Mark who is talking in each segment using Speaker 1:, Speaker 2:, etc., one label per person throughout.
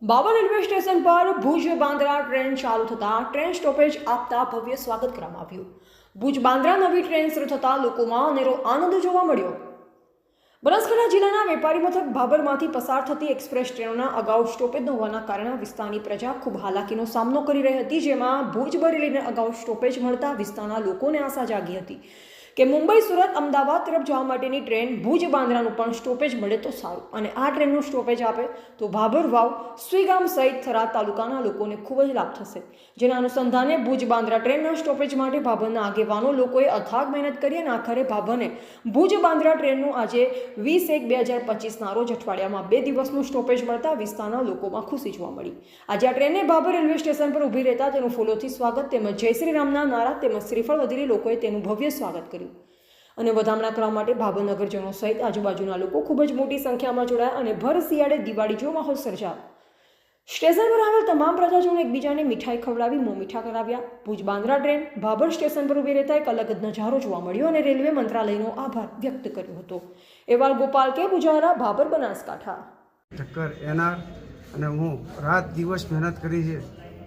Speaker 1: Babur railway station પર Bhuj Bandra train ચાલુ થતાં ટ્રેન સ્ટોપેજ આપતા ભવ્ય સ્વાગત કરવામાં આવ્યું। ભુજ બાંદ્રા નવી ટ્રેન શરૂ થતાં લોકોમાં અનેરો આનંદ જોવા મળ્યો। બનાસકાંઠા જિલ્લાના વેપારી મથક ભાબરમાંથી પસાર થતી એક્સપ્રેસ ટ્રેનોના અગાઉ સ્ટોપેજ ન હોવાના કારણે વિસ્તારની પ્રજા ખૂબ હાલાકીનો સામનો કરી રહી હતી, જેમાં ભુજ બરેલીને અગાઉ સ્ટોપેજ મળતા વિસ્તારના લોકોને આશા જાગી હતી કે મુંબઈ, સુરત, અમદાવાદ તરફ જવા માટેની ટ્રેન ભુજ બાંદ્રાનું પણ સ્ટોપેજ મળે તો સારું, અને આ ટ્રેનનું સ્ટોપેજ આપે તો ભાબર વાવ, સુઈગામ સહિત થરાદ તાલુકાના લોકોને ખૂબ જ લાભ થશે। જેના અનુસંધાને ભુજ બાંદ્રા ટ્રેનના સ્ટોપેજ માટે ભાભરના આગેવાનો લોકોએ અથાગ મહેનત કરી અને આખરે ભાભરને ભુજ બાંદ્રા ટ્રેનનું આજે 20/1/2025ના રોજ અઠવાડિયામાં 2 દિવસનું સ્ટોપેજ મળતા વિસ્તારના લોકોમાં ખુશી જોવા મળી। આજે આ ટ્રેનને ભાભર રેલવે સ્ટેશન પર ઊભી રહેતા તેનું ફૂલોથી સ્વાગત તેમજ જય શ્રી રામના નારા તેમજ શ્રીફળ વધેરી લોકોએ તેનું ભવ્ય સ્વાગત કર્યું અને વધામણા કરવા માટે ભાબર નગરજનો સહિત આજુબાજુના લોકો ખૂબ જ મોટી સંખ્યામાં જોડાયા અને ભર શિયાળે દિવાળી જેવો માહોલ સર્જાયો। સ્ટેશન પર આવેલ તમામ પ્રજાજનો એકબીજાને મીઠાઈ ખવડાવી મોં મીઠા કરાવ્યા। ભુજ બાંદ્રા ટ્રેન ભાબર સ્ટેશન પર ઊભી રહેતા એક અલગ જ નજારો જોવા મળ્યો અને રેલવે મંત્રાલયનો આભાર વ્યક્ત કર્યો હતો। અહેવાલ ગોપાલ કે પુજારા, ભાબર, બનાસકાંઠા।
Speaker 2: ચક્કર એનાર અને હું રાત દિવસ મહેનત કરી છે।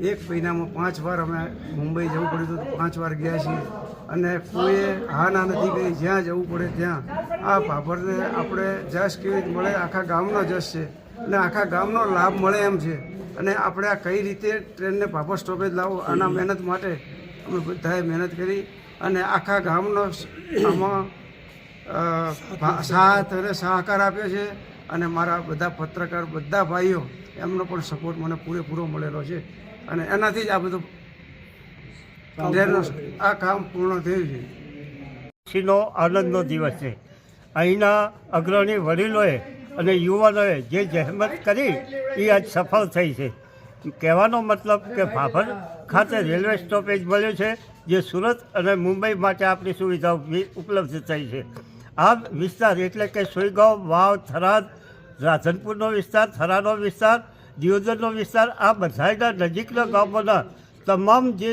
Speaker 2: એક મહિનામાં 5 વાર અમે મુંબઈ જવું પડ્યું હતું, 5 વાર ગયા છીએ અને કોઈએ હા ના નથી કરી। જ્યાં જવું પડે ત્યાં આ ભાભરને આપણે જશ કેવી રીતે મળે, આખા ગામનો જશ છે અને આખા ગામનો લાભ મળે એમ છે। અને આપણે આ કઈ રીતે ટ્રેનને ભાભર સ્ટોપેજ લાવો, આના મહેનત માટે અમે બધાએ મહેનત કરી અને આખા ગામનો આમાં સાથ અને સહકાર આપ્યો છે અને મારા બધા પત્રકાર, બધા ભાઈઓ, એમનો પણ સપોર્ટ મને પૂરેપૂરો મળેલો છે અને એનાથી જ આ બધું આ કામ પૂર્ણ થયું છે।
Speaker 3: ખુશીનો આનંદનો દિવસ છે। અહીંના અગ્રણી વડીલોએ અને યુવાનોએ જે જહેમત કરી એ આજ સફળ થઈ છે। કહેવાનો મતલબ કે ભાભર ખાતે રેલવે સ્ટોપેજ મળ્યું છે, જે સુરત અને મુંબઈ માટે આપણી સુવિધાઓ ઉપલબ્ધ થઈ છે। આ વિસ્તાર એટલે કે સુઈગામ, વાવ, થરાદ, રાધનપુરનો વિસ્તાર, થરાનો વિસ્તાર, દિયોદરનો વિસ્તાર, આ બધાના નજીકના ગામોના તમામ જે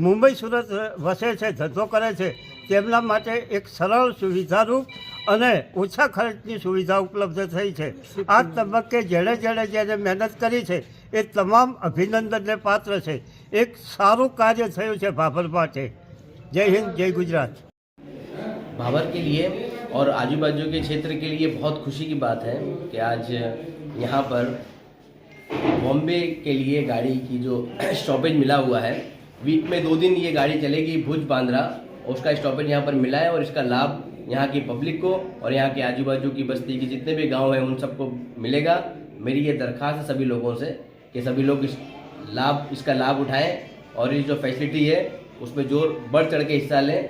Speaker 3: મુંબઈ, સુરત વસે છે, ધંધો કરે છે, તેમના માટે એક સરળ, સુવિધારૂપ અને ઓછા ખર્ચની સુવિધા ઉપલબ્ધ થઈ છે। આ તબક્કે જેણે મહેનત કરી છે એ તમામ અભિનંદનને પાત્ર છે। એક સારું કાર્ય થયું છે ભાભર માટે। જય હિન્દ, જય ગુજરાત।
Speaker 4: भाबर के लिए और आजू बाजू के क्षेत्र के लिए बहुत खुशी की बात है कि आज यहाँ पर बॉम्बे के लिए गाड़ी की जो स्टॉपेज मिला हुआ है, वीक में 2 दिन ये गाड़ी चलेगी भुज बांद्रा, उसका स्टॉपेज यहाँ पर मिला है और इसका लाभ यहाँ की पब्लिक को और यहाँ के आजू बाजू की बस्ती के जितने भी गांव हैं उन सबको मिलेगा। मेरी ये दरख्वास्त है सभी लोगों से कि सभी लोग इसका लाभ उठाएं और ये जो फैसिलिटी है उसमें जोर बढ़ चढ़ के हिस्सा लें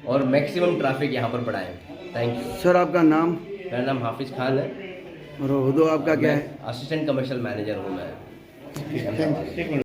Speaker 4: और मैक्सिमम ट्रैफिक यहाँ पर बढ़ाएं। Thank you
Speaker 2: sir. आपका नाम?
Speaker 4: मेरा नाम हाफिज खान है
Speaker 2: और हुद्दा आपका क्या है?
Speaker 4: असिस्टेंट कमर्शियल मैनेजर हूँ मैं।